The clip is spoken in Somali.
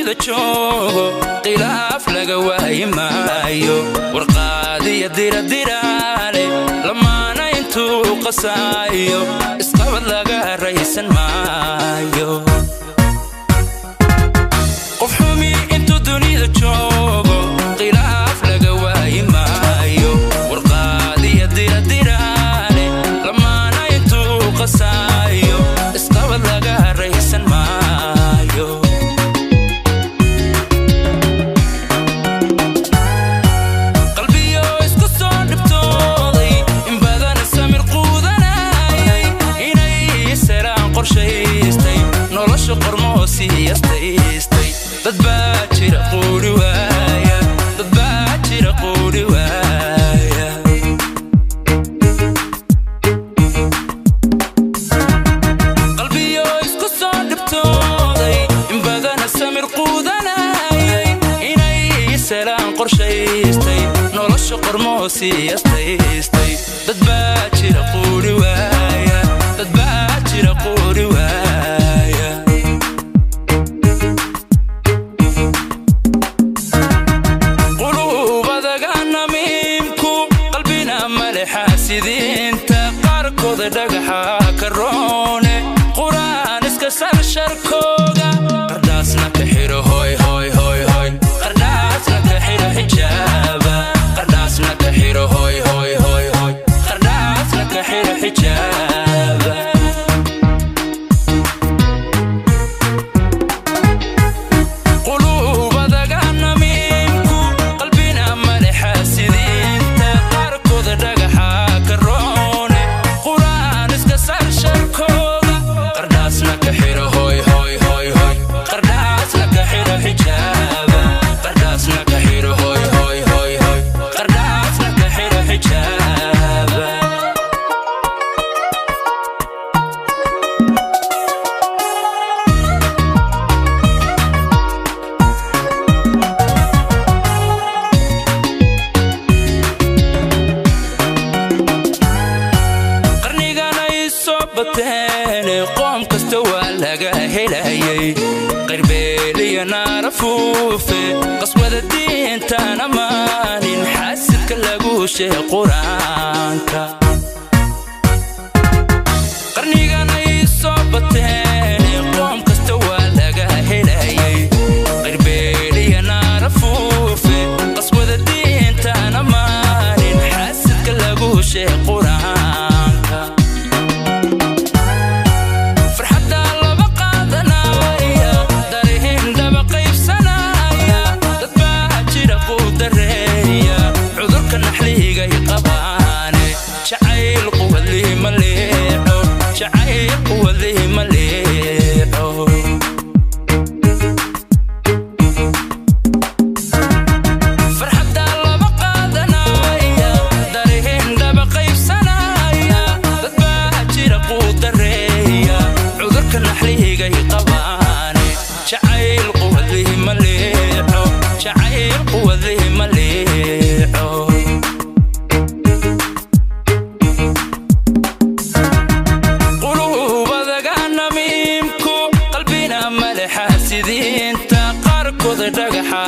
dunida joogo khilaaf laga waayi maayo warqaadiya diradiraale lamaana intuu qasaayo isqabad laga raysan maayo qof xumi intuu dunida joogo khilaaf laga waayi maayo warqaadiya diradiraale lamaana intuu qasaayo isqabad laga raysan maayo nolosha qormoosii yastaystay dad baa jira quuri waaya dad baa jira quuri waaya qalbiyo isku soo dhibtooday in badana samir quudanayay inay salaan qorshaystay nolosha qormoosii yastaystay dad baa jira quuri waaya dad baa jira quuri waaya xaasidiinta qaarkooda dhagaxa karoone quraan iska sar sharkooga qardhaasna ka xiro hoy hoy hoy hoy qardhaasna ka xiro xijaaba qardhaasna ka xiro hoy hoy hoy hoy qardhaasna ka xiro xijaaba qulubadaga namiimku qalbina male xaasidiinta qaarkooda dhagaxa qoom kasta waa laga helayay qirbeeliya naarafuufe qaswada diintana maanin xaasidka lagu sheeg quraanka qarnigana ii soo bateen qoom kasta waa laga helayay qirbeeliya naarafuufe qaswada diintana maanin xaasidka lagu sheeg quraanka شعيل قوله مليحو شعيل قوله مليحو فرحة الله بقادنايا دارهن دبقي بسنايا تتباجر قوت الريا عذرك النحليه جاي قباني شعيل قوله مليحو شعيل قوله مليحو حاasidiinta qaarkooda dhagaxa